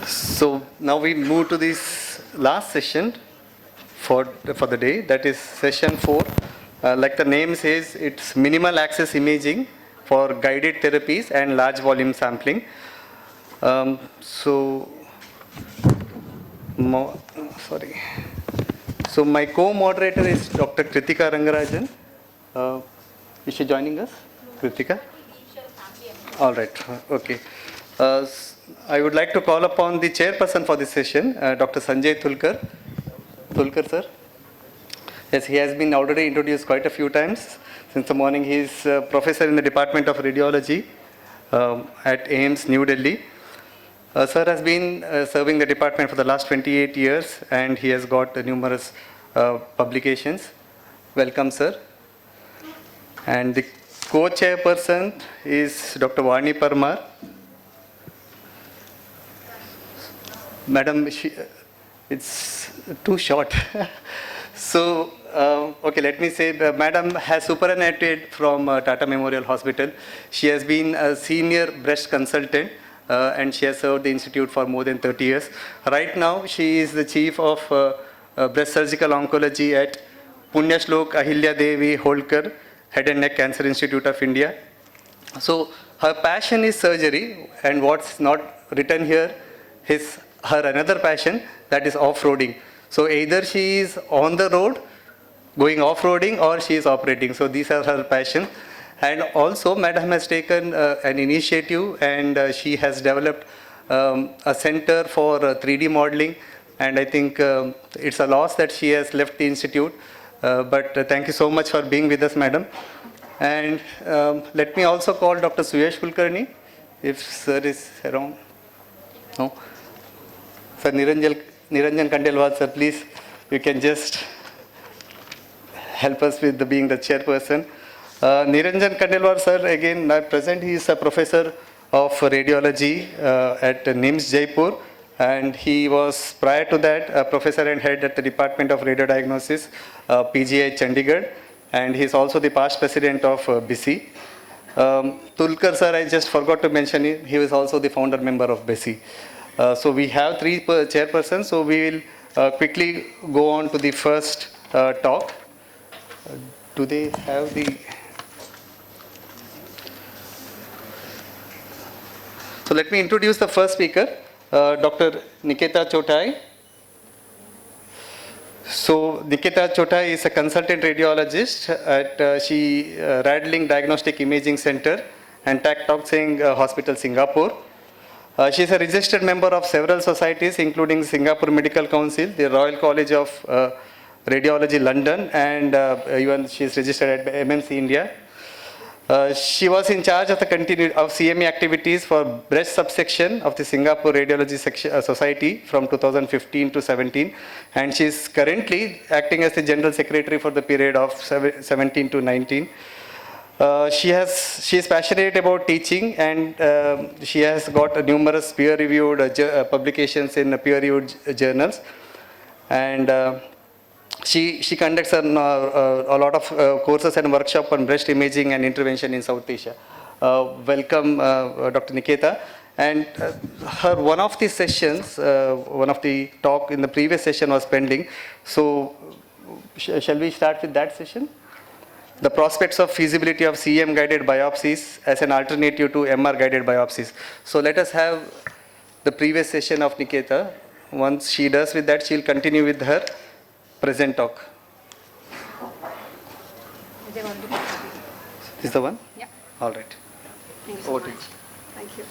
So now we move to this last session for the day, that is session 4. Like the name says, it's minimal access imaging for guided therapies and large volume sampling. So, sorry. So my co-moderator is Dr. Kritika Rangarajan. Is she joining us? Kritika? All right. Okay. I would like to call upon the chairperson for this session, Dr. Sanjay Tulkar. Tulkar, sir. Yes, he has been already introduced quite a few times. Since the morning, he is a professor in the Department of Radiology at AIIMS, New Delhi. Sir has been serving the department for the last 28 years and he has got numerous publications. Welcome, sir. And the co-chairperson is Dr. Vani Parmar. Madam, it's too short. So, okay, let me say, Madam has superannuated from Tata Memorial Hospital. She has been a senior breast consultant and she has served the institute for more than 30 years. Right now, she is the chief of breast surgical oncology at Punyashlok Ahilya Devi Holkar Head and Neck Cancer Institute of India. So, her passion is surgery, and what's not written here is her another passion, that is off-roading. So either she is on the road going off-roading or she is operating. So these are her passions. And also Madam has taken an initiative and she has developed a center for 3D modeling, and I think it's a loss that she has left the institute. But thank you so much for being with us, Madam. And let me also call Dr. Suyash Kulkarni, if sir is around. No? Sir, Niranjan Khandelwal, sir, please, you can just help us with being the chairperson. Niranjan Khandelwal, sir, again, at present he is a professor of radiology at NIMS Jaipur, and he was prior to that a professor and head at the Department of Radiodiagnosis, PGI Chandigarh, and he is also the past president of BISI. Tulkar, sir, I just forgot to mention him, he was also the founder member of BISI. So we have 3 chairpersons, so we will quickly go on to the first talk. Do they have the... So let me introduce the first speaker, Dr. Niketa Chotai. So Niketa Chotai is a consultant radiologist at Radling Diagnostic Imaging Center and Tak Tok Seng Hospital, Singapore. She is a registered member of several societies, including Singapore Medical Council, the Royal College of Radiology, London, and even she is registered at MMC India. She was in charge of the CME activities for breast subsection of the Singapore Radiology Society from 2015 to 17, and she is currently acting as the General Secretary for the period of 17 to 19. She is passionate about teaching, and she has got numerous peer-reviewed publications in peer-reviewed journals, and she conducts a lot of courses and workshops on breast imaging and intervention in South Asia. Welcome, Dr. Niketa. And one of the sessions, one of the talk in the previous session was pending. So shall we start with that session? The prospects of feasibility of CM guided biopsies as an alternative to MR guided biopsies. So let us have the previous session of Niketa. Once she does with that, she will continue with her present talk. Is the one? Yeah. All right. Thank you so much. Thank you.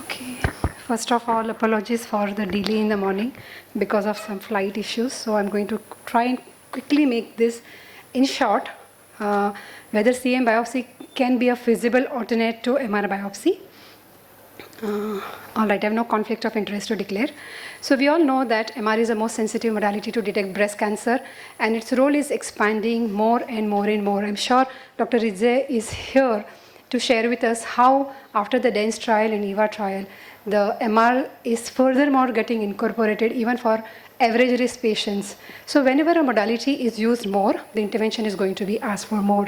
Okay. First of all, apologies for the delay in the morning because of some flight issues. So I'm going to try and quickly make this in short. Whether CM biopsy can be a feasible alternate to MR biopsy. All right, I have no conflict of interest to declare. So we all know that MR is the most sensitive modality to detect breast cancer, and its role is expanding more and more and more. I'm sure Dr. Rizze is here to share with us how, after the DENSE trial and EVA trial, the MR is furthermore getting incorporated even for average risk patients. So whenever a modality is used more, the intervention is going to be asked for more.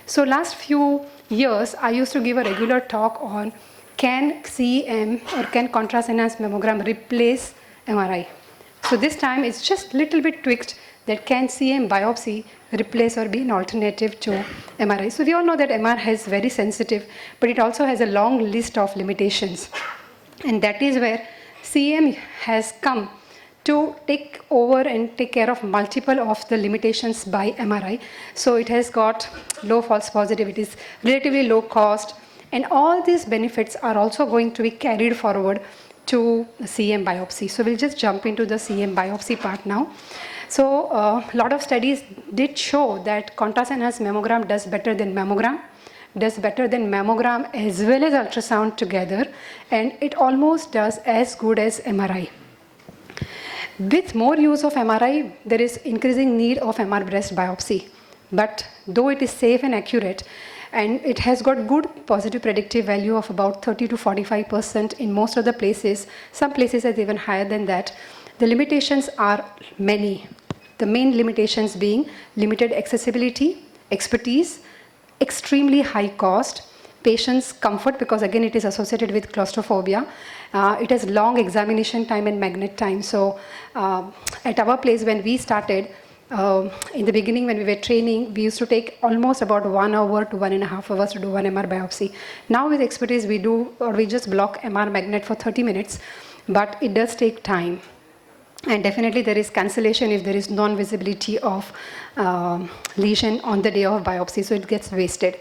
So last few years, I used to give a regular talk on can CEM or can contrast enhanced mammogram replace MRI. So this time it's just little bit tweaked that can CM biopsy replace or be an alternative to MRI. So we all know that MR is very sensitive, but it also has a long list of limitations. And that is where CM has come to take over and take care of multiple of the limitations by MRI. So it has got low false positivities, relatively low cost, and all these benefits are also going to be carried forward to CM biopsy. So we'll just jump into the CM biopsy part now. So a lot of studies did show that contrast enhanced mammogram does better than mammogram, does better than mammogram as well as ultrasound together, and it almost does as good as MRI. With more use of MRI, there is increasing need of MR breast biopsy. But though it is safe and accurate, and it has got good positive predictive value of about 30 to 45% in most of the places, some places are even higher than that, the limitations are many. The main limitations being limited accessibility, expertise, extremely high cost, patient's comfort, because again it is associated with claustrophobia. It has long examination time and magnet time. So at our place when we started, in the beginning when we were training, we used to take almost about 1 hour to 1.5 hours to do one MR biopsy. Now with expertise we do, or we just block MR magnet for 30 minutes, but it does take time. And definitely there is cancellation if there is non-visibility of lesion on the day of biopsy, so it gets wasted.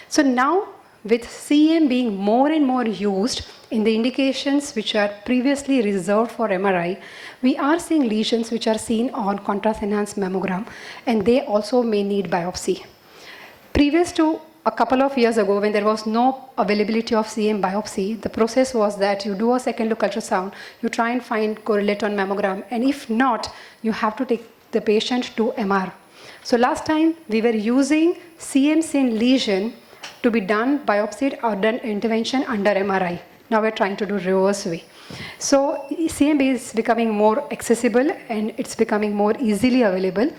So now with CM being more and more used in the indications which are previously reserved for MRI, we are seeing lesions which are seen on contrast enhanced mammogram, and they also may need biopsy. Previous to a couple of years ago, when there was no availability of CM biopsy, the process was that you do a second look ultrasound, you try and find correlate on mammogram, and if not, you have to take the patient to MR. So last time we were using CM seen lesion to be done biopsied or done intervention under MRI. Now we're trying to do reverse way. So CM is becoming more accessible and it's becoming more easily available.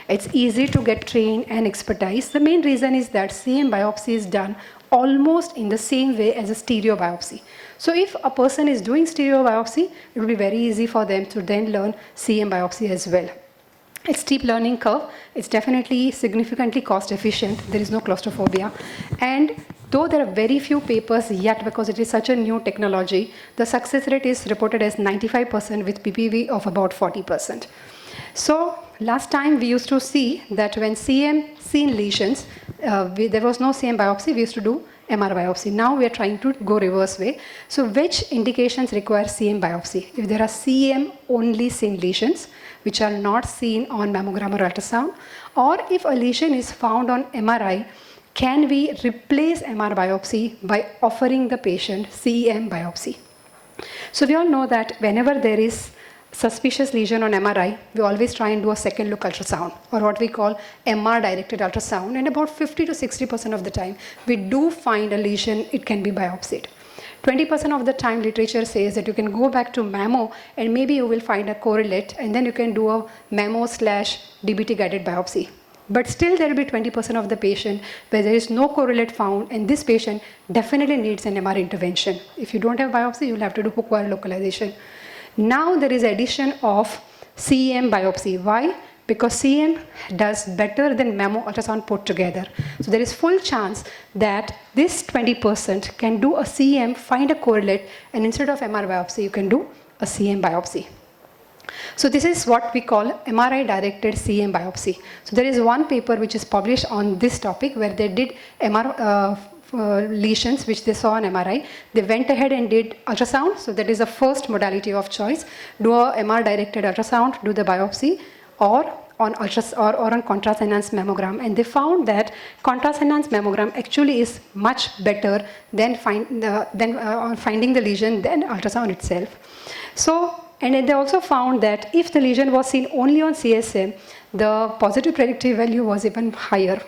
It's easy to get trained and expertise. The main reason is that CM biopsy is done almost in the same way as a stereo biopsy. So if a person is doing stereo biopsy, it will be very easy for them to then learn CM biopsy as well. It's steep learning curve. It's definitely significantly cost efficient. There is no claustrophobia. And though there are very few papers yet because it is such a new technology, the success rate is reported as 95% with PPV of about 40%. So last time we used to see that when CM seen lesions, there was no CM biopsy, we used to do MR biopsy. Now we are trying to go reverse way. So which indications require CM biopsy? If there are CM only seen lesions, which are not seen on mammogram or ultrasound, or if a lesion is found on MRI, can we replace MR biopsy by offering the patient CM biopsy? So we all know that whenever there is suspicious lesion on MRI, we always try and do a second look ultrasound, or what we call MR directed ultrasound, and about 50 to 60% of the time we do find a lesion, it can be biopsied. 20% of the time literature says that you can go back to mammo and maybe you will find a correlate and then you can do a mammo/DBT guided biopsy. But still there will be 20% of the patient where there is no correlate found, and this patient definitely needs an MR intervention. If you don't have biopsy, you will have to do hook wire localization. Now there is addition of CM biopsy. Why? Because CM does better than mammo ultrasound put together. So there is full chance that this 20% can do a CM, find a correlate, and instead of MR biopsy, you can do a CM biopsy. So this is what we call MRI directed CM biopsy. So there is one paper which is published on this topic where they did MR lesions which they saw on MRI. They went ahead and did ultrasound. So that is the first modality of choice. Do a MR directed ultrasound, do the biopsy, or on on contrast enhanced mammogram, and they found that contrast enhanced mammogram actually is much better than finding the lesion than ultrasound itself. So, and they also found that if the lesion was seen only on CSM, the positive predictive value was even higher.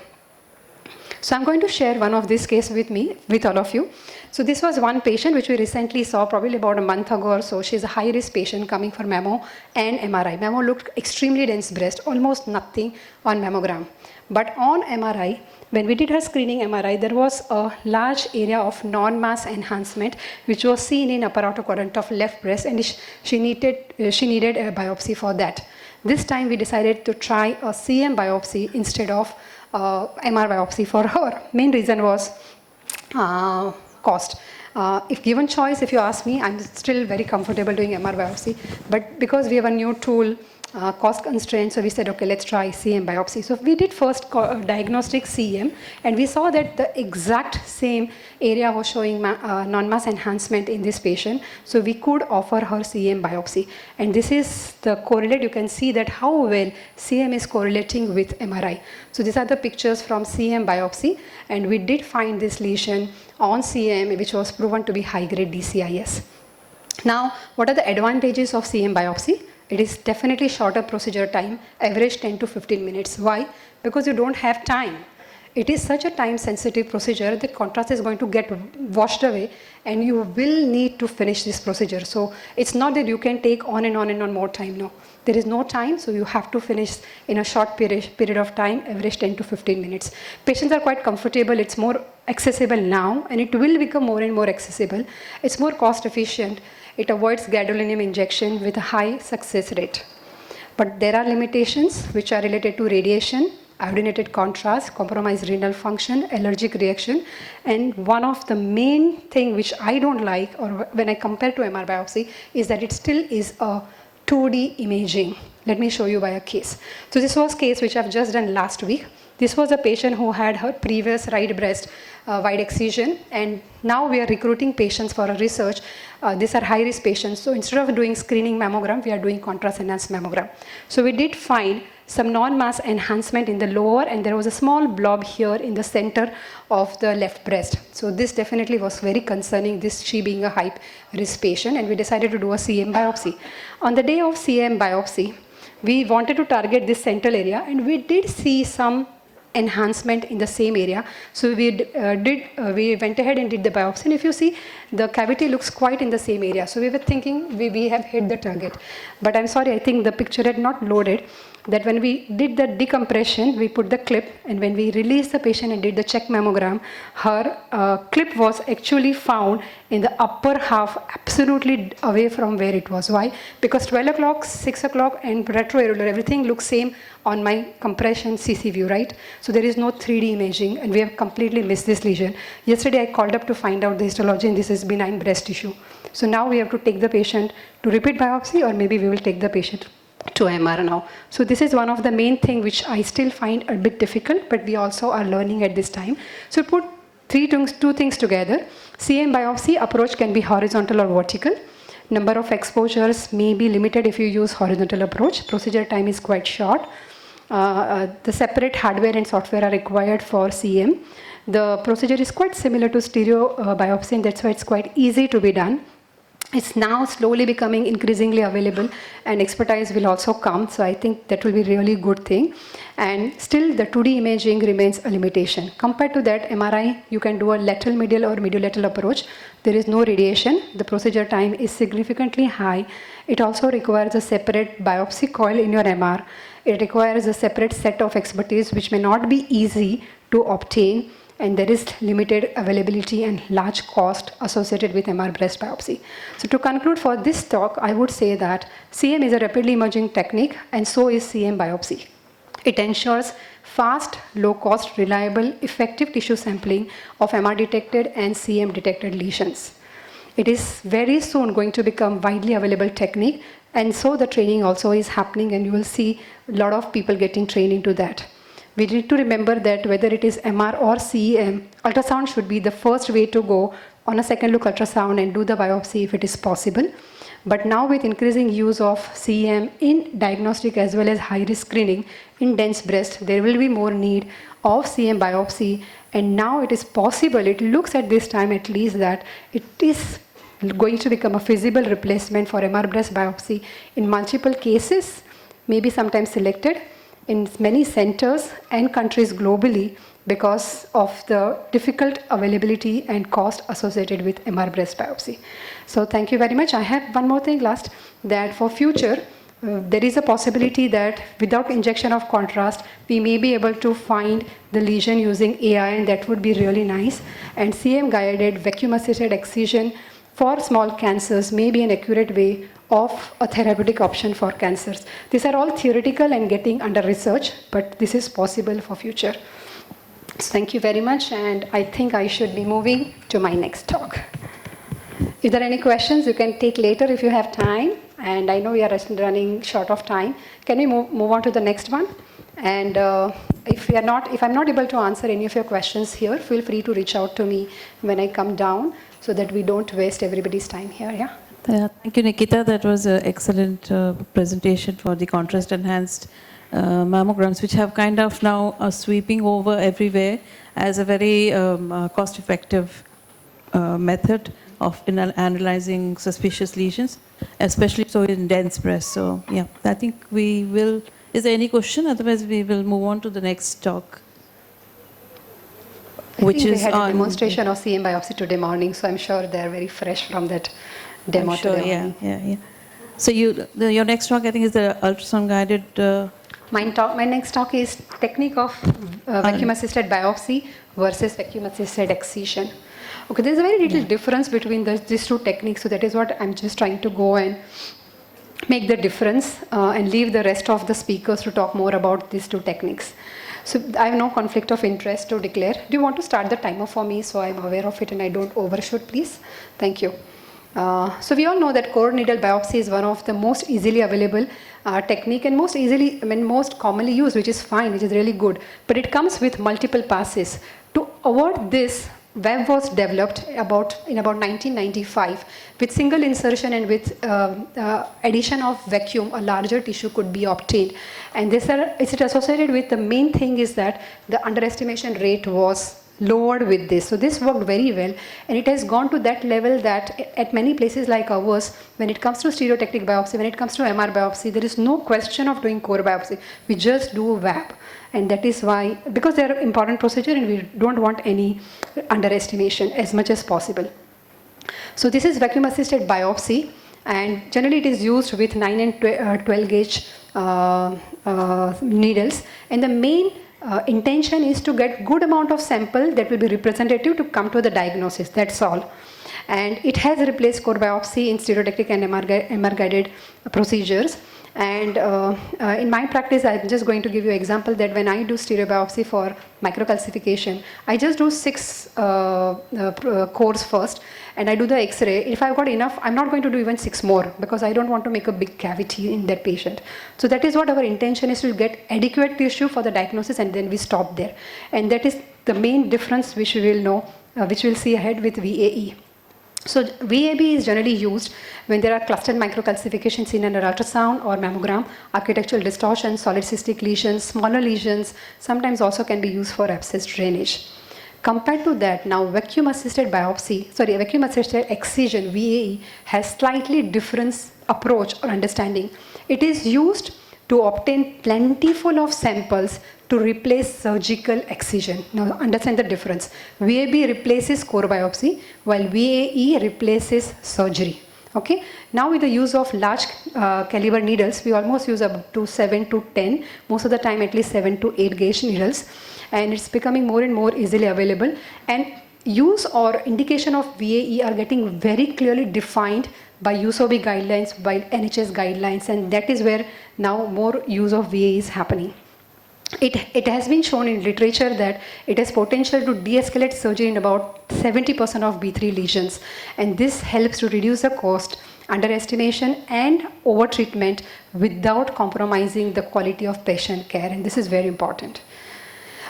So I'm going to share one of these cases with all of you. So this was one patient which we recently saw probably about a month ago or so. She's a high-risk patient coming for mammo and MRI. Mammo looked extremely dense breast, almost nothing on mammogram. But on MRI, when we did her screening MRI, there was a large area of non-mass enhancement which was seen in upper outer quadrant of left breast, and she needed a biopsy for that. This time we decided to try a CM biopsy instead of MR biopsy for her. Main reason was cost. If given choice, if you ask me, I'm still very comfortable doing MR biopsy, but because we have a new tool, cost constraints, so we said, okay, let's try CM biopsy. So we did first diagnostic CM, and we saw that the exact same area was showing non-mass enhancement in this patient, so we could offer her CM biopsy. And this is the correlate. You can see that how well CM is correlating with MRI. So these are the pictures from CM biopsy, and we did find this lesion on CM, which was proven to be high-grade DCIS. Now, what are the advantages of CM biopsy? It is definitely shorter procedure time, average 10 to 15 minutes. Why? Because you don't have time. It is such a time-sensitive procedure that contrast is going to get washed away, and you will need to finish this procedure. So it's not that you can take on and on and on more time. No, there is no time, so you have to finish in a short period of time, average 10 to 15 minutes. Patients are quite comfortable. It's more accessible now, and it will become more and more accessible. It's more cost efficient. It avoids gadolinium injection with a high success rate. But there are limitations which are related to radiation, iodinated contrast, compromised renal function, allergic reaction, and one of the main thing which I don't like, or when I compare to MR biopsy, is that it still is a 2D imaging. Let me show you by a case. So this was a case which I've just done last week. This was a patient who had her previous right breast wide excision, and now we are recruiting patients for a research. These are high-risk patients, so instead of doing screening mammogram, we are doing contrast-enhanced mammogram. So we did find some non-mass enhancement in the lower, and there was a small blob here in the center of the left breast. So this definitely was very concerning, she being a high-risk patient, and we decided to do a CM biopsy. On the day of CM biopsy, we wanted to target this central area, and we did see some enhancement in the same area. So we went ahead and did the biopsy, and if you see, the cavity looks quite in the same area. So we were thinking we have hit the target. But I'm sorry, I think the picture had not loaded, that when we did the decompression, we put the clip, and when we released the patient and did the check mammogram, her clip was actually found in the upper half, absolutely away from where it was. Why? Because 12 o'clock, 6 o'clock, and retroareolar, everything looks same on my compression CC view, right? So there is no 3D imaging, and we have completely missed this lesion. Yesterday, I called up to find out the histology, and this is benign breast tissue. So now we have to take the patient to repeat biopsy, or maybe we will take the patient to MR now. So this is one of the main things which I still find a bit difficult, but we also are learning at this time. So put two things together. CM biopsy approach can be horizontal or vertical. Number of exposures may be limited if you use horizontal approach. Procedure time is quite short. The separate hardware and software are required for CM. The procedure is quite similar to stereo biopsy, and that's why it's quite easy to be done. It's now slowly becoming increasingly available, and expertise will also come. So I think that will be really good thing. And still the 2D imaging remains a limitation. Compared to that, MRI, you can do a lateral medial or medial-lateral approach. There is no radiation. The procedure time is significantly high. It also requires a separate biopsy coil in your MR. It requires a separate set of expertise which may not be easy to obtain, and there is limited availability and large cost associated with MR breast biopsy. So to conclude for this talk, I would say that CM is a rapidly emerging technique, and so is CM biopsy. It ensures fast, low-cost, reliable, effective tissue sampling of MR-detected and CM-detected lesions. It is very soon going to become widely available technique, and so the training also is happening, and you will see a lot of people getting trained into that. We need to remember that whether it is MR or CEM, ultrasound should be the first way to go on a second look ultrasound and do the biopsy if it is possible. But now with increasing use of CEM in diagnostic as well as high-risk screening in dense breast, there will be more need of CM biopsy. And now it is possible, it looks at this time at least, that it is going to become a feasible replacement for MR breast biopsy in multiple cases, maybe sometimes selected. In many centers and countries globally, because of the difficult availability and cost associated with MR breast biopsy. So thank you very much. I have one more thing last, that for future, there is a possibility that without injection of contrast, we may be able to find the lesion using AI, and that would be really nice. And CM-guided vacuum-assisted excision for small cancers may be an accurate way of a therapeutic option for cancers. These are all theoretical and getting under research, but this is possible for future. So thank you very much, and I think I should be moving to my next talk. If there are any questions, you can take later if you have time. And I know we are running short of time. Can we move on to the next one? And if I'm not able to answer any of your questions here, feel free to reach out to me when I come down, so that we don't waste everybody's time here. Yeah. Thank you, Nikita. That was an excellent presentation for the contrast-enhanced mammograms, which have kind of now sweeping over everywhere as a very cost-effective method of analyzing suspicious lesions, especially so in dense breast. So yeah, I think we will. Is there any question? Otherwise, we will move on to the next talk, which is we had on a demonstration of CM biopsy today morning, so I'm sure they're very fresh from that demo I'm sure, today yeah, morning. yeah. So your next talk, I think, is the ultrasound guided. My next talk is technique of vacuum-assisted biopsy versus vacuum-assisted excision. Okay, there's a very little difference between these two techniques, so that is what I'm just trying to go and make the difference and leave the rest of the speakers to talk more about these two techniques. So I have no conflict of interest to declare. Do you want to start the timer for me so I'm aware of it and I don't overshoot, please? Thank you. So we all know that core needle biopsy is one of the most easily available technique and most commonly used, which is fine, which is really good. But it comes with multiple passes. To avoid this, Webb was developed in about 1995 with single insertion, and with addition of vacuum, a larger tissue could be obtained. And is it associated with the main thing is that the underestimation rate was lowered with this. So this worked very well, and it has gone to that level that at many places like ours, when it comes to stereotactic biopsy, when it comes to MR biopsy, there is no question of doing core biopsy. We just do VAB. And that is why, because they are important procedure and we don't want any underestimation as much as possible. So this is vacuum assisted biopsy, and generally it is used with 9 and 12 gauge needles, and the main intention is to get good amount of sample that will be representative to come to the diagnosis, that's all. And it has replaced core biopsy in stereotactic and MR guided procedures. And in my practice, I'm just going to give you an example that when I do stereo biopsy for microcalcification, I just do 6 cores first, and I do the X-ray. If I've got enough, I'm not going to do even 6 more, because I don't want to make a big cavity in that patient. So that is what our intention is, to get adequate tissue for the diagnosis, and then we stop there. And that is the main difference which we will know, which we'll see ahead with VAE. So VAB is generally used when there are clustered microcalcifications seen under ultrasound or mammogram, architectural distortion, solid cystic lesions, smaller lesions, sometimes also can be used for abscess drainage. Compared to that, now vacuum-assisted excision, VAE, has slightly different approach or understanding. It is used to obtain plentiful of samples to replace surgical excision. Now understand the difference. VAB replaces core biopsy, while VAE replaces surgery. Okay. Now with the use of large caliber needles, we almost use up to 7 to 10, most of the time at least 7 to 8 gauge needles, and it's becoming more and more easily available. And use or indication of VAE are getting very clearly defined by USOB guidelines, by NHS guidelines, and that is where now more use of VAE is happening. It has been shown in literature that it has potential to de-escalate surgery in about 70% of B3 lesions, and this helps to reduce the cost, underestimation and over-treatment without compromising the quality of patient care, and this is very important.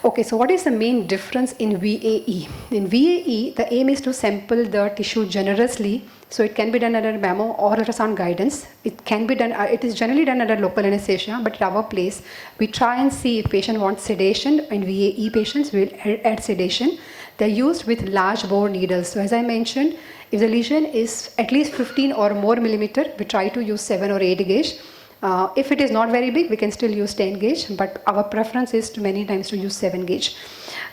Okay, so what is the main difference in VAE? In VAE, the aim is to sample the tissue generously, so it can be done under mammo or ultrasound guidance. It can be done, it is generally done under local anesthesia, but at our place, we try and see if patient wants sedation. In VAE patients, we'll add sedation. They're used with large bore needles. So as I mentioned, if the lesion is at least 15 or more millimeter, we try to use 7 or 8 gauge. If it is not very big, we can still use 10 gauge, but our preference is to many times to use 7 gauge.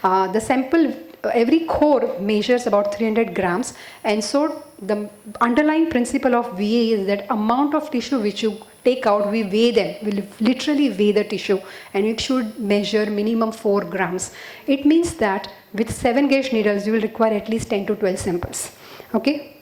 The sample, every core measures about 300 grams, and so the underlying principle of VA is that amount of tissue which you take out, we weigh them, we literally weigh the tissue, and it should measure minimum 4 grams. It means that with 7 gauge needles, you will require at least 10 to 12 samples. Okay.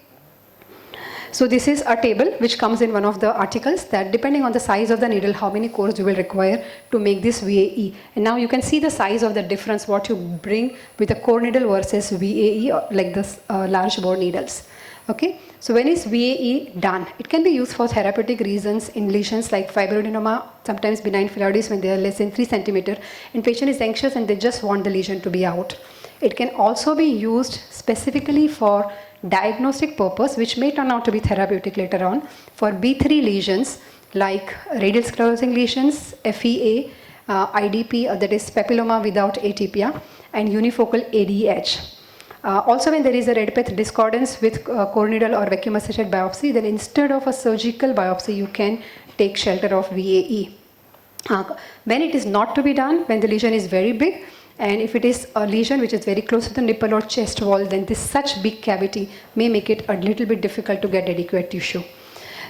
So this is a table which comes in one of the articles that depending on the size of the needle, how many cores you will require to make this VAE. And now you can see the size of the difference what you bring with a core needle versus VAE, like this large bore needles. Okay, so when is VAE done? It can be used for therapeutic reasons in lesions like fibroadenoma, sometimes benign phyllodes when they are less than 3 centimeter, and patient is anxious and they just want the lesion to be out. It can also be used specifically for diagnostic purpose, which may turn out to be therapeutic later on, for B3 lesions like radial sclerosing lesions, FEA, IDP, that is papilloma without atypia, and unifocal ADH. Also, when there is a red path discordance with core needle or vacuum assisted biopsy, then instead of a surgical biopsy, you can take shelter of VAE. When it is not to be done, when the lesion is very big, and if it is a lesion which is very close to the nipple or chest wall, then this such big cavity may make it a little bit difficult to get adequate tissue.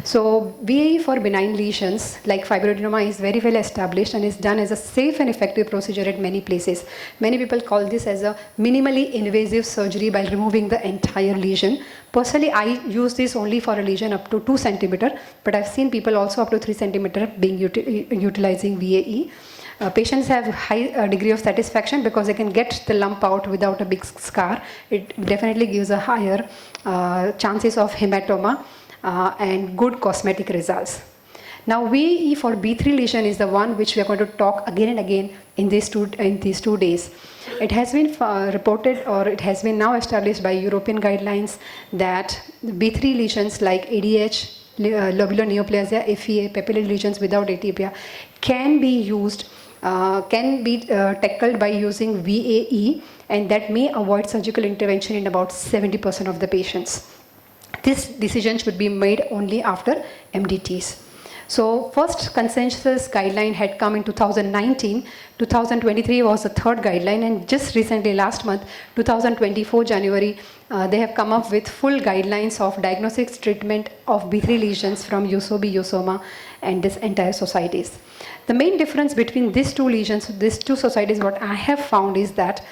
So VAE for benign lesions like fibroadenoma is very well established and is done as a safe and effective procedure at many places. Many people call this as a minimally invasive surgery by removing the entire lesion. Personally, I use this only for a lesion up to 2 centimeter, but I've seen people also up to 3 centimeter being utilizing VAE. Patients have high degree of satisfaction because they can get the lump out without a big scar. It definitely gives a higher chances of hematoma and good cosmetic results. Now VAE for B3 lesion is the one which we are going to talk again and again in these 2 days. It has been reported, or it has been now established by European guidelines, that B3 lesions like ADH, lobular neoplasia, FEA, papillary lesions without atypia can be used, tackled by using VAE, and that may avoid surgical intervention in about 70% of the patients. This decision should be made only after MDTs. So first consensus guideline had come in 2019, 2023 was the third guideline, and just recently last month, 2024 January, they have come up with full guidelines of diagnostics treatment of B3 lesions from USOBI, USOMA, and this entire societies. The main difference between these two lesions, these two societies, what I have found is that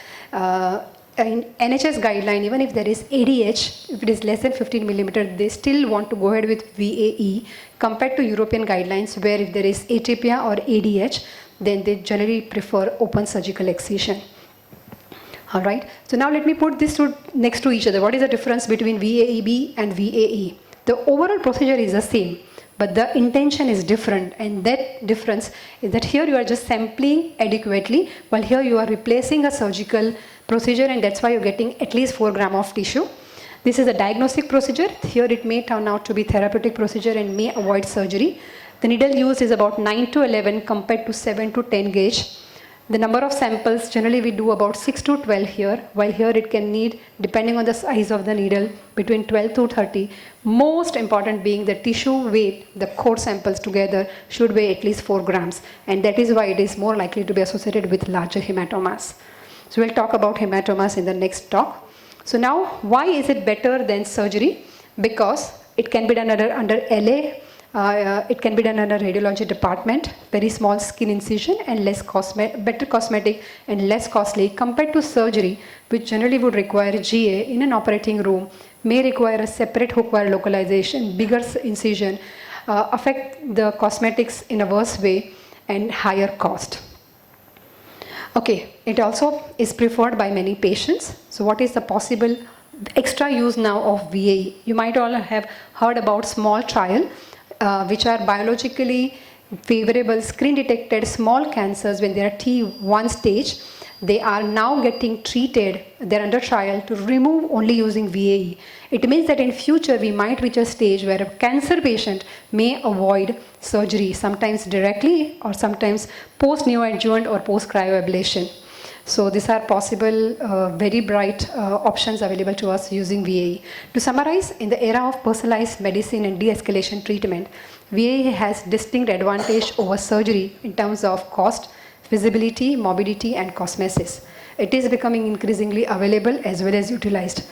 in NHS guideline, even if there is ADH, if it is less than 15 millimeter, they still want to go ahead with VAE compared to European guidelines, where if there is atypia or ADH, then they generally prefer open surgical excision. All right. So now let me put these two next to each other. What is the difference between VAEB and VAE? The overall procedure is the same, but the intention is different, and that difference is that here you are just sampling adequately, while here you are replacing a surgical procedure, and that's why you're getting at least 4 grams of tissue. This is a diagnostic procedure. Here it may turn out to be therapeutic procedure and may avoid surgery. The needle used is about 9 to 11 compared to 7 to 10 gauge. The number of samples, generally we do about 6 to 12 here, while here it can need, depending on the size of the needle, between 12 to 30. Most important being the tissue weight, the core samples together should weigh at least 4 grams, and that is why it is more likely to be associated with larger hematomas. So we'll talk about hematomas in the next talk. So now, why is it better than surgery? Because it can be done under LA, it can be done under radiology department, very small skin incision and better cosmetic and less costly compared to surgery, which generally would require GA in an operating room, may require a separate hook wire localization, bigger incision, affect the cosmetics in a worse way, and higher cost. Okay, it also is preferred by many patients. So what is the possible extra use now of VAE? You might all have heard about small trial, which are biologically favorable screen detected small cancers when they are T1 stage. They are now getting treated, they're under trial to remove only using VAE. It means that in future we might reach a stage where a cancer patient may avoid surgery, sometimes directly or sometimes post-neoadjuvant or post-cryoablation. So these are possible, very bright options available to us using VAE. To summarize, in the era of personalized medicine and de-escalation treatment, VAE has distinct advantage over surgery in terms of cost, feasibility, morbidity, and cosmesis. It is becoming increasingly available as well as utilized.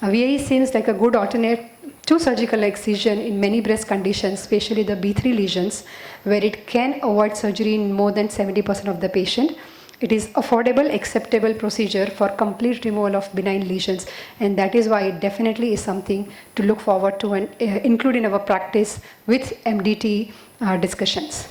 VAE seems like a good alternate to surgical excision in many breast conditions, especially the B3 lesions, where it can avoid surgery in more than 70% of the patient. It is affordable, acceptable procedure for complete removal of benign lesions, and that is why it definitely is something to look forward to and include in our practice with MDT discussions.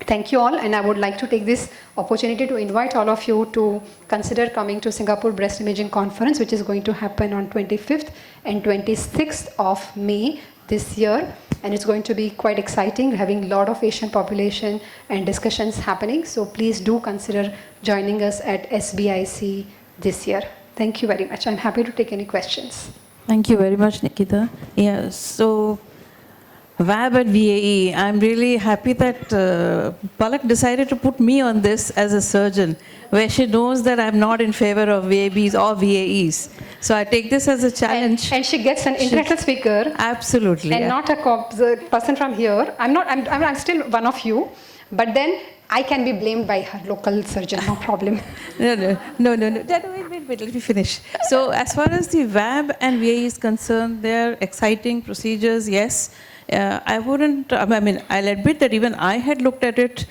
Thank you all, and I would like to take this opportunity to invite all of you to consider coming to Singapore Breast Imaging Conference, which is going to happen on 25th and 26th of May this year, and it's going to be quite exciting, having a lot of Asian population and discussions happening. So please do consider joining us at SBIC this year. Thank you very much. I'm happy to take any questions. Thank you very much, Nikita. Yeah, so VAB and VAE, I'm really happy that Palak decided to put me on this as a surgeon, where she knows that I'm not in favor of VABs or VAEs. So I take this as a challenge. And she gets an international speaker. Absolutely. And not a person from here. I'm still one of you, but then I can be blamed by her local surgeon, no problem. No. Wait, let me finish. So as far as the VAB and VAE is concerned, they're exciting procedures, yes. I'll admit that even I had looked at it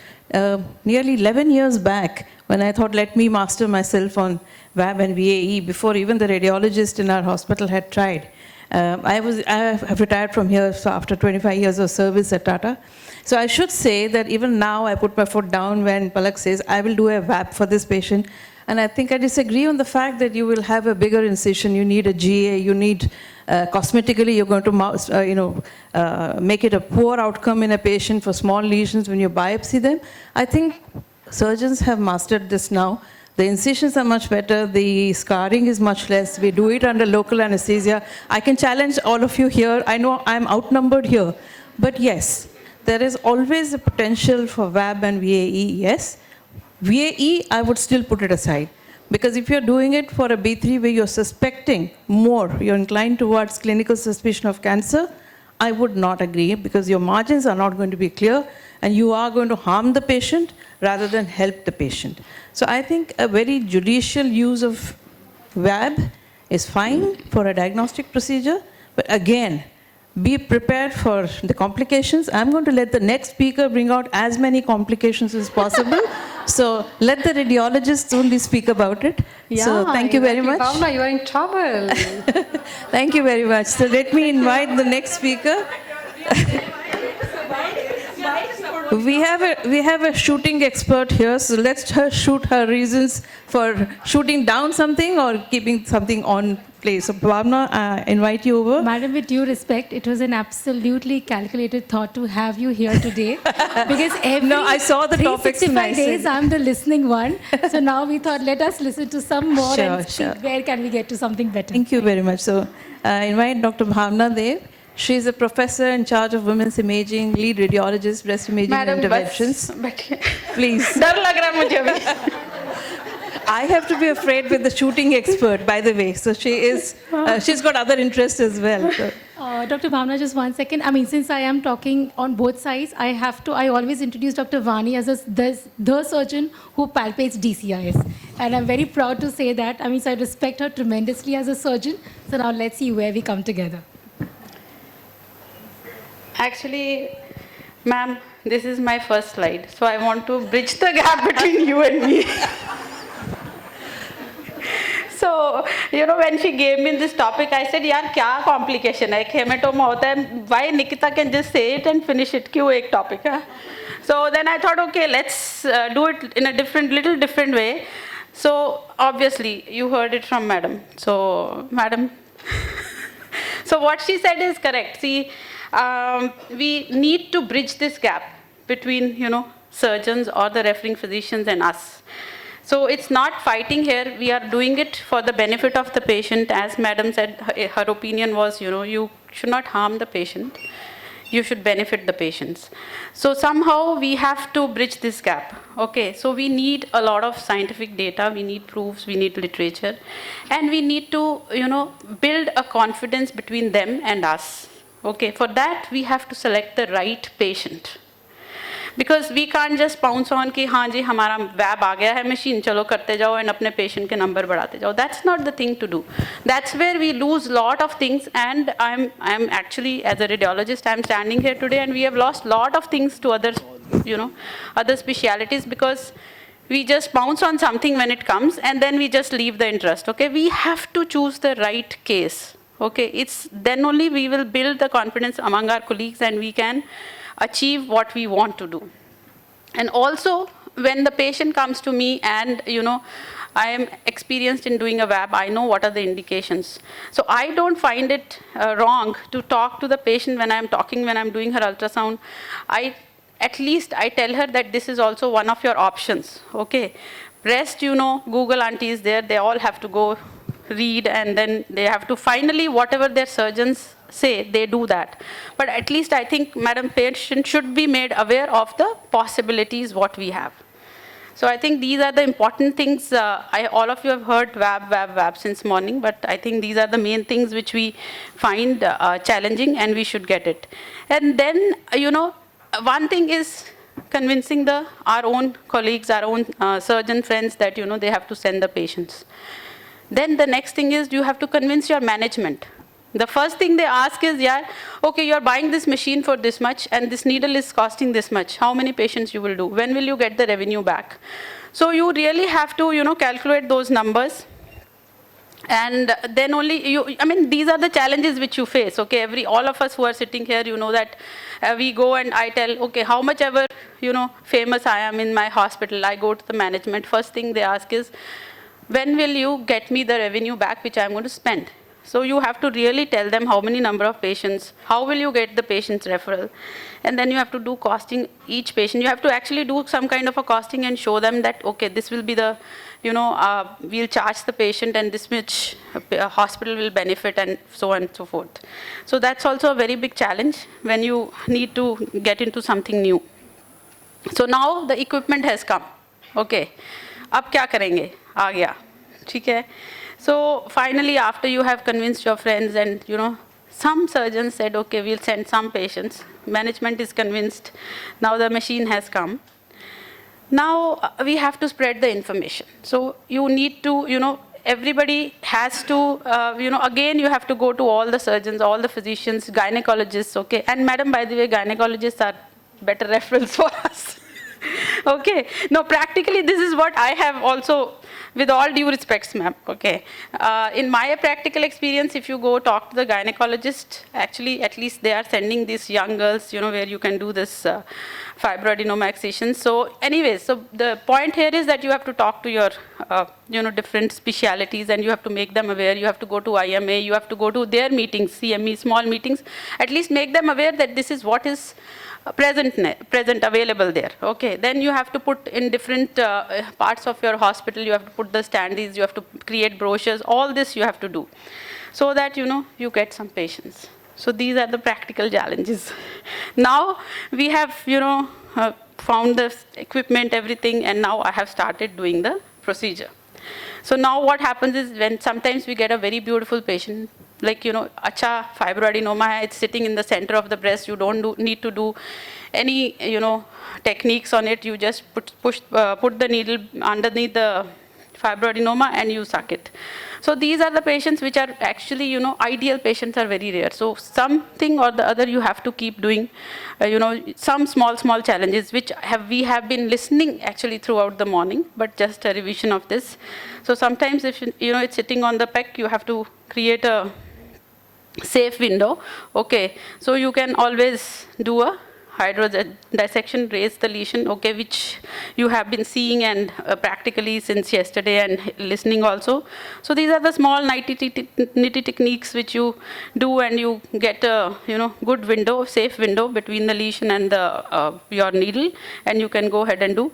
nearly 11 years back when I thought, let me master myself on VAB and VAE before even the radiologist in our hospital had tried. I have retired from here so after 25 years of service at Tata. So I should say that even now I put my foot down when Palak says, I will do a VAB for this patient. And I think I disagree on the fact that you will have a bigger incision, you need a GA, you need cosmetically you're going to make it a poor outcome in a patient for small lesions when you biopsy them. I think surgeons have mastered this now. The incisions are much better, the scarring is much less, we do it under local anesthesia. I can challenge all of you here, I know I'm outnumbered here, but yes, there is always a potential for VAB and VAE, yes. VAE, I would still put it aside. Because if you're doing it for a B3 where you're suspecting more, you're inclined towards clinical suspicion of cancer, I would not agree because your margins are not going to be clear and you are going to harm the patient rather than help the patient. So I think a very judicial use of VAB is fine for a diagnostic procedure, but again, be prepared for the complications. I'm going to let the next speaker bring out as many complications as possible. So let the radiologists only speak about it. Yeah, so thank you very much. Bhavna, you are in trouble. Thank you very much. So let me invite the next speaker. We have a shooting expert here, so let's her shoot her reasons for shooting down something or keeping something on place. So Bhavna, I invite you over. Madam, with due respect, it was an absolutely calculated thought to have you here today. Because every No, I saw the topics and I 365 days, said- I'm the listening one. So now we thought, let us listen to some more Sure, and see sure. where can we get to something better. Thank you very much. So I invite Dr. Bhavna Dev. She is a professor in charge of women's imaging, lead radiologist, breast imaging and interventions. Please. डर लग रहा है मुझे अभी I have to be afraid with the shooting expert, by the way. So she is, she's got other interests as well. So. Dr. Bhavna, just 1 second. I mean, since I am talking on both sides, I always introduce Dr. Vani as the surgeon who palpates DCIS. And I'm very proud to say that. I mean, so I respect her tremendously as a surgeon. So now let's see where we come together. Actually, ma'am, this is my first slide, so I want to bridge the gap between you and me. So, you know, when she gave me this topic, I said, यार क्या complication है? Hematoma होता है. Why Nikita can just say it and finish it? क्यों एक topic है? So then I thought, okay, let's do it in a little different way. So obviously, you heard it from Madam. So, Madam, so what she said is correct. See, we need to bridge this gap between, you know, surgeons or the referring physicians and us. So it's not fighting here. We are doing it for the benefit of the patient. As Madam said, her opinion was, you know, you should not harm the patient. you should benefit the patients. So somehow we have to bridge this gap. Okay, so we need a lot of scientific data, we need proofs, we need literature, and we need to, build a confidence between them and us. Okay, for that we have to select the right patient. Because we can't just pounce on कि हाँ जी हमारा web आ गया है machine चलो करते जाओ and अपने patient के number बढ़ाते जाओ. That's not the thing to do. That's where we lose lot of things, and I'm actually, as a radiologist, I'm standing here today and we have lost lot of things to other, other specialities because we just bounce on something when it comes and then we just leave the interest. Okay, we have to choose the right case. Okay, it's then only we will build the confidence among our colleagues and we can achieve what we want to do. And also, when the patient comes to me and, I am experienced in doing a VAB, I know what are the indications. So I don't find it wrong to talk to the patient when I'm doing her ultrasound. At least I tell her that this is also one of your options, okay? Rest, Google auntie is there, they all have to go read and then they have to finally, whatever their surgeons say, they do that. But at least I think, madam, patient should be made aware of the possibilities what we have. So I think these are the important things. All of you have heard VAB since morning, but I think these are the main things which we find challenging and we should get it. And then, one thing is convincing our own colleagues, our own surgeon friends that, they have to send the patients. Then the next thing is you have to convince your management. The first thing they ask is, okay, you're buying this machine for this much and this needle is costing this much. How many patients you will do? When will you get the revenue back? So you really have to, calculate those numbers. And then only these are the challenges which you face. Okay, all of us who are sitting here, that we go and I tell, okay, how much ever, famous I am in my hospital, I go to the management. First thing they ask is, when will you get me the revenue back which I'm going to spend? So you have to really tell them how many number of patients, how will you get the patient's referral? And then you have to do costing each patient. You have to actually do some kind of a costing and show them that, okay, this will be the, we'll charge the patient and this much hospital will benefit and so on and so forth. So that's also a very big challenge when you need to get into something new. So now the equipment has come. Okay, अब क्या करेंगे? आ गया, ठीक है? So finally, after you have convinced your friends and, some surgeons said, okay, we'll send some patients. Management is convinced. Now the machine has come. Now we have to spread the information. So you need to, everybody has to, again, you have to go to all the surgeons, all the physicians, gynecologists, okay? And madam, by the way, gynecologists are better referrals for us. Okay, no, practically this is what I have also, with all due respects, ma'am, okay. In my practical experience, if you go talk to the gynecologist, actually, at least they are sending these young girls, where you can do this fibroadenoma excision. So anyways, so the point here is that you have to talk to your, different specialities and you have to make them aware. You have to go to IMA, you have to go to their meetings, CME, small meetings, at least make them aware that this is what is present available there. Okay, then you have to put in different parts of your hospital, you have to put the standees, you have to create brochures, all this you have to do so that you get some patients. So these are the practical challenges. Now we have found the equipment, everything, and now I have started doing the procedure. So now what happens is when sometimes we get a very beautiful patient, like, acha fibroadenoma hai, it's sitting in the center of the breast, you don't need to do any, techniques on it, you just put the needle underneath the fibroadenoma and you suck it. So these are the patients which are actually, ideal patients are very rare. So something or the other you have to keep doing, some small challenges which we have been listening actually throughout the morning, but just a revision of this. So sometimes if, it's sitting on the pec, you have to create a safe window. Okay, so you can always do a dissection, raise the lesion, okay, which you have been seeing and practically since yesterday and listening also. So these are the small nitty techniques which you do and you get a good window, safe window between the lesion and the your needle, and you can go ahead and do.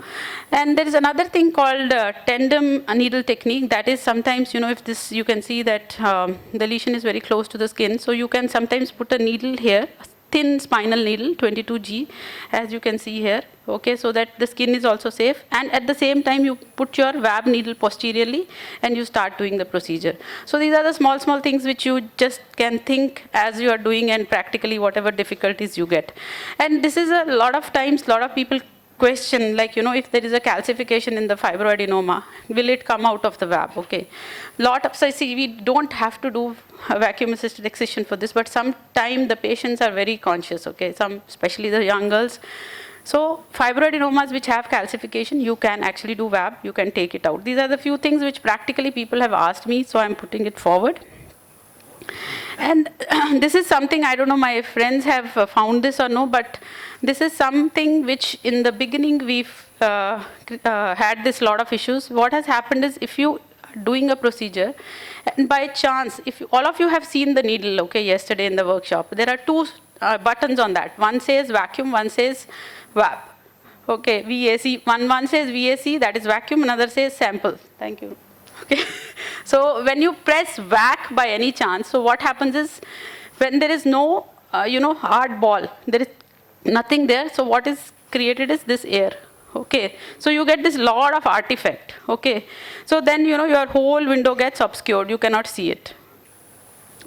And there is another thing called tandem needle technique. That is sometimes if this, you can see that the lesion is very close to the skin, so you can sometimes put a needle here, thin spinal needle, 22G, as you can see here, okay, so that the skin is also safe. And at the same time, you put your VAB needle posteriorly and you start doing the procedure. So these are the small things which you just can think as you are doing, and practically whatever difficulties you get. And this is a lot of times, lot of people question, like, if there is a calcification in the fibroadenoma, will it come out of the VAB? Okay. So see, we don't have to do a vacuum-assisted excision for this, but sometimes the patients are very conscious, okay, especially the young girls. So fibroadenomas which have calcification, you can actually do VAB, you can take it out. These are the few things which practically people have asked me, so I'm putting it forward. And this is something, I don't know my friends have found this or no, but this is something which in the beginning we've had this lot of issues. What has happened is, if you are doing a procedure, and by chance, all of you have seen the needle, okay, yesterday in the workshop, there are two buttons on that. One says vacuum, one says VAB. Okay, VAC, one says VAC, that is vacuum, another says sample. Thank you. Okay. So when you press VAC by any chance, so what happens is, when there is no, hard ball, there is nothing there, so what is created is this air. Okay, so you get this lot of artifact. Okay, so then your whole window gets obscured, you cannot see it.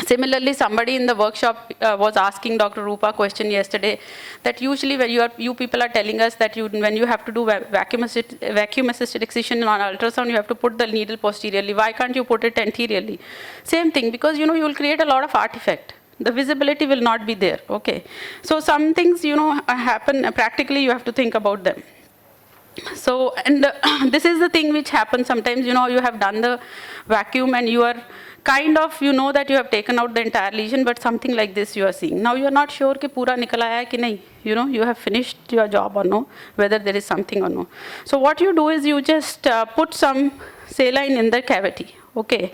Similarly, somebody in the workshop was asking Dr. Rupa a question yesterday, that usually when you people are telling us that when you have to do vacuum-assisted excision on ultrasound, you have to put the needle posteriorly. Why can't you put it anteriorly? Same thing, because you will create a lot of artifact. The visibility will not be there. Okay, so some things happen practically. You have to think about them. So, and this is the thing which happens sometimes. You have done the vacuum and you are kind of, that you have taken out the entire lesion, but something like this you are seeing. Now you are not sure कि पूरा निकल आया है कि नहीं. You have finished your job or no, whether there is something or no. So what you do is you just put some saline in the cavity. Okay,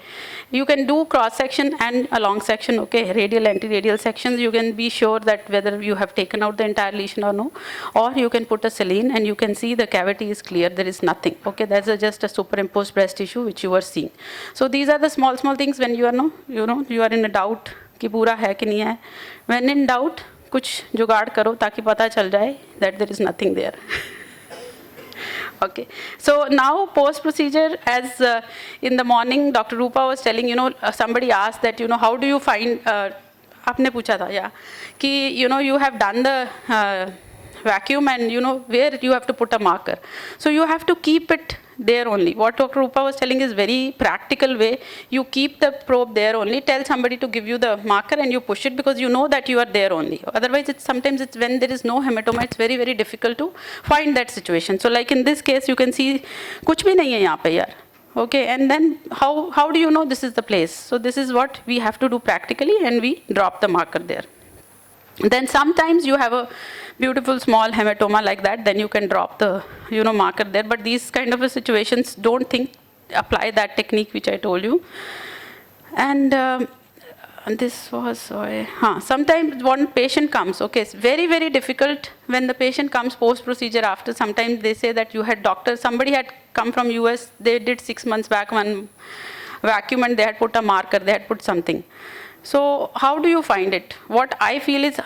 you can do cross section and a long section. Okay, radial, anti-radial sections. You can be sure that whether you have taken out the entire lesion or no, or you can put a saline and you can see the cavity is clear. There is nothing. Okay, that's just a superimposed breast tissue which you are seeing. So these are the small things when you are you are in a doubt कि पूरा है कि नहीं है. When in doubt, कुछ जुगाड़ करो ताकि पता चल जाए that there is nothing there. Okay, so now post-procedure, as in the morning, Dr. Rupa was telling, somebody asked that, how do you find, आपने पूछा था, yeah, कि, you have done the vacuum and, where you have to put a marker. So you have to keep it there only. What Dr. Rupa was telling is very practical way. You keep the probe there only. Tell somebody to give you the marker and you push it, because you know that you are there only. Otherwise, sometimes when there is no hematoma, it's very, very difficult to find that situation. So like in this case, you can see, कुछ भी नहीं है यहाँ पे यार. Okay, and then how do you know this is the place? So this is what we have to do practically, and we drop the marker there. Then sometimes you have a beautiful small hematoma like that, then you can drop the marker there. But these kind of situations, don't apply that technique which I told you. And this was, sometimes one patient comes, okay, it's very, very difficult when the patient comes post-procedure after. Sometimes they say that you had somebody had come from US, they did 6 months back one vacuum and they had put a marker, they had put something. So how do you find it? What I feel is,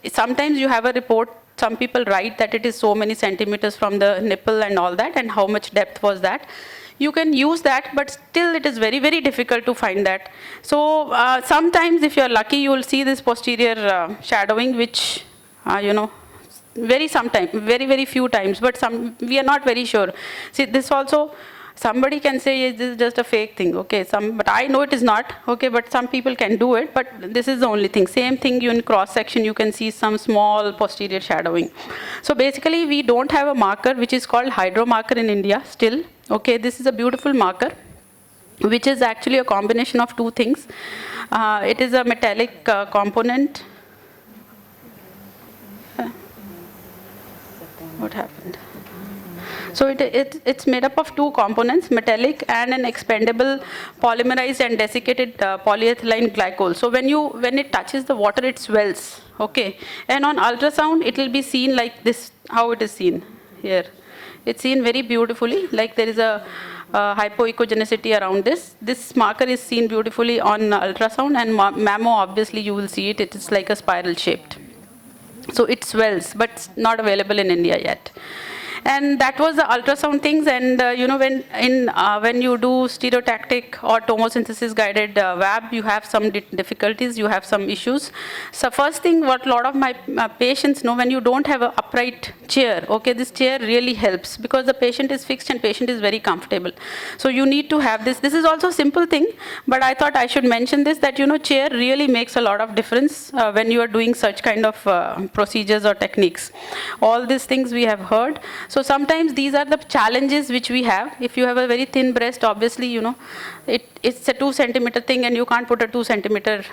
sometimes you have a report, some people write that it is so many centimeters from the nipple and all that, and how much depth was that. You can use that, but still it is very, very difficult to find that. So sometimes if you're lucky, you will see this posterior shadowing, which, very very few times, but we are not very sure. See, this also, somebody can say this is just a fake thing, okay, but I know it is not, okay, but some people can do it, but this is the only thing. Same thing in cross section, you can see some small posterior shadowing. So basically, we don't have a marker which is called hydromarker in India still. Okay, this is a beautiful marker, which is actually a combination of two things. It is a metallic component. What happened? So it's made up of two components, metallic and an expandable polymerized and desiccated polyethylene glycol. So when it touches the water, it swells, okay? And on ultrasound, it will be seen like this, how it is seen here. It's seen very beautifully, like there is a hypoechogenicity around this. This marker is seen beautifully on ultrasound, and mammo, obviously you will see it, it is like a spiral shaped. So it swells, but it's not available in India yet. And that was the ultrasound things. And you know, when you do stereotactic or tomosynthesis guided VAB, you have some difficulties, you have some issues. So first thing, what a lot of my patients know, when you don't have an upright chair, okay, this chair really helps because the patient is fixed and patient is very comfortable. So you need to have this. This is also a simple thing, but I thought I should mention this, that you know, chair really makes a lot of difference when you are doing such kind of procedures or techniques. All these things we have heard. So sometimes these are the challenges which we have. If you have a very thin breast, obviously, you know, it's a 2 centimeter thing and you can't put a 2 centimeter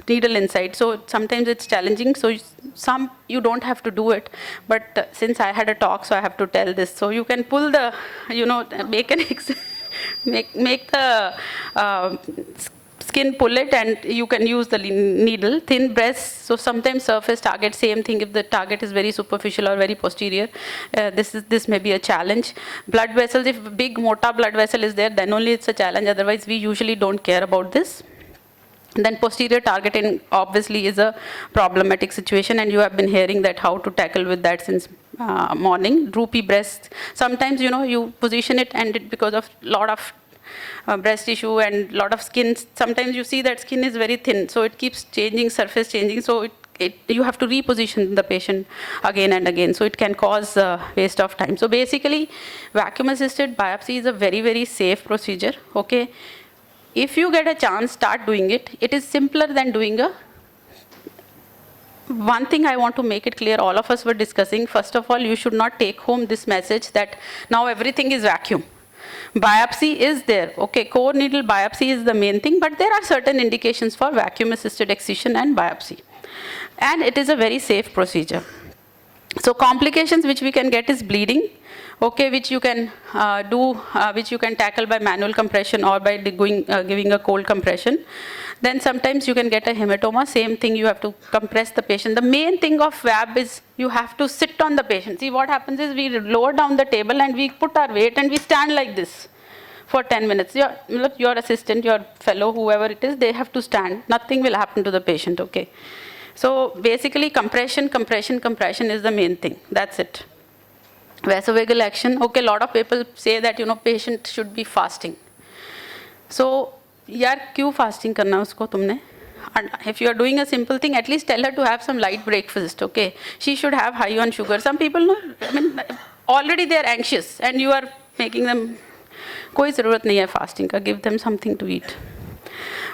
needle inside. So sometimes it's challenging. So you don't have to do it. But since I had a talk, so I have to tell this. So you can pull the, you know, make the skin, pull it, and you can use the needle. Thin breast, so sometimes surface target, same thing. If the target is very superficial or very posterior, this may be a challenge. Blood vessels, if big mota blood vessel is there, then only it's a challenge. Otherwise, we usually don't care about this. Then posterior targeting obviously is a problematic situation, and you have been hearing that how to tackle with that since morning. Droopy breast, sometimes you know you position it and it, because of lot of breast tissue and lot of skin, sometimes you see that skin is very thin, so it keeps changing, surface changing, so you have to reposition the patient again and again, so it can cause waste of time. So basically, vacuum assisted biopsy is a very, very safe procedure, okay? If you get a chance, start doing it. It is simpler than doing one thing I want to make it clear, all of us were discussing, first of all, you should not take home this message that now everything is vacuum. Biopsy is there, okay, core needle biopsy is the main thing, but there are certain indications for vacuum assisted excision and biopsy. And it is a very safe procedure. So complications which we can get is bleeding, okay, which you can which you can tackle by manual compression or by giving a cold compression. Then sometimes you can get a hematoma, same thing, you have to compress the patient. The main thing of VAB is you have to sit on the patient. See, what happens is we lower down the table and we put our weight and we stand like this for 10 minutes. Your assistant, your fellow, whoever it is, they have to stand. Nothing will happen to the patient, okay. So basically compression is the main thing, that's it. Vasovagal action, okay, a lot of people say that, you know, patient should be fasting. So, यार क्यों fasting करना उसको तुमने? And if you are doing a simple thing, at least tell her to have some light breakfast, okay? She should have high on sugar. Some people know, I mean, already they are anxious and you are making them, कोई ज़रूरत नहीं है fasting का, give them something to eat.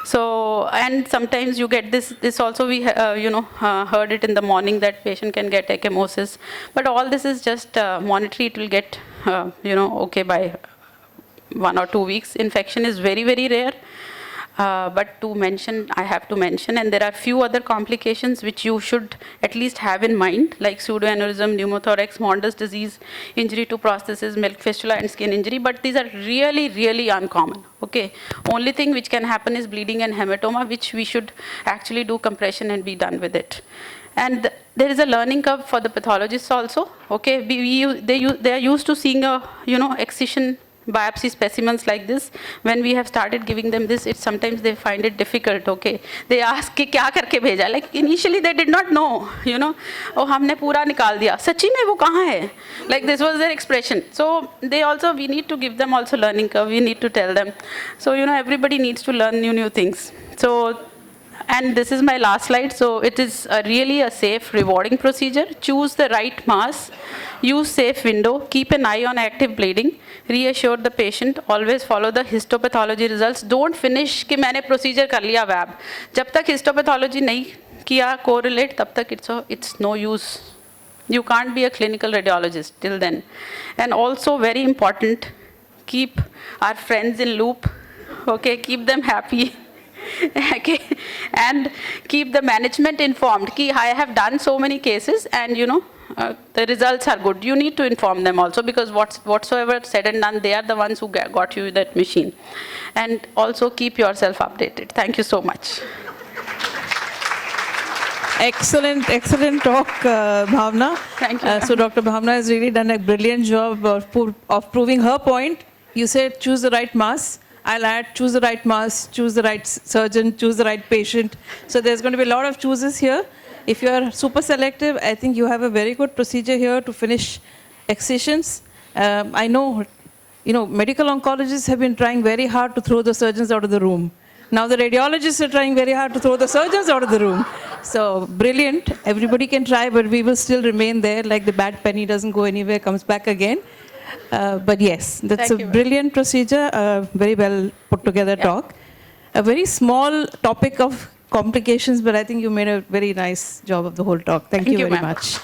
So, and sometimes you get this also we, heard it in the morning that patient can get ecchymosis. But all this is just monitory, it will get, okay by 1 or 2 weeks. Infection is very, very rare. But I have to mention, and there are few other complications which you should at least have in mind, like pseudoaneurysm, pneumothorax, Maunders disease, injury to prosthesis, milk fistula, and skin injury. But these are really, really uncommon. Okay, only thing which can happen is bleeding and hematoma, which we should actually do compression and be done with it. And there is a learning curve for the pathologists also. Okay, they are used to seeing a excision biopsy specimens like this. When we have started giving them this, sometimes they find it difficult, okay. They ask कि क्या करके भेजा? Like initially they did not know, oh हमने पूरा निकाल दिया. सच्ची में वो कहाँ है? Like this was their expression. So we need to give them also learning curve. We need to tell them. So everybody needs to learn new things. So. And this is my last slide. So it is really a safe, rewarding procedure. Choose the right mass, use safe window, keep an eye on active bleeding, reassure the patient, always follow the histopathology results. Don't finish कि मैंने procedure कर लिया VAB. जब तक histopathology नहीं किया correlate, तब तक it's no use. You can't be a clinical radiologist till then. And also very important, keep our friends in loop. Okay, keep them happy. Okay, and keep the management informed. I have done so many cases, and the results are good. You need to inform them also, because whatsoever said and done, they are the ones who got you that machine. And also keep yourself updated. Thank you so much. Excellent talk, Bhavna. Thank you. So Dr. Bhavna has really done a brilliant job of proving her point. You said choose the right mass. I'll add choose the right mass, choose the right surgeon, choose the right patient. So there's going to be a lot of choices here. If you are super selective, I think you have a very good procedure here to finish excisions. I know, medical oncologists have been trying very hard to throw the surgeons out of the room. Now the radiologists are trying very hard to throw the surgeons out of the room. So brilliant. Everybody can try, but we will still remain there. Like the bad penny doesn't go anywhere, comes back again. But yes, that's Thank a you. brilliant procedure. Very well put together talk. A very small topic of complications, but I think you made a very nice job of the whole talk. Thank you very ma'am. much.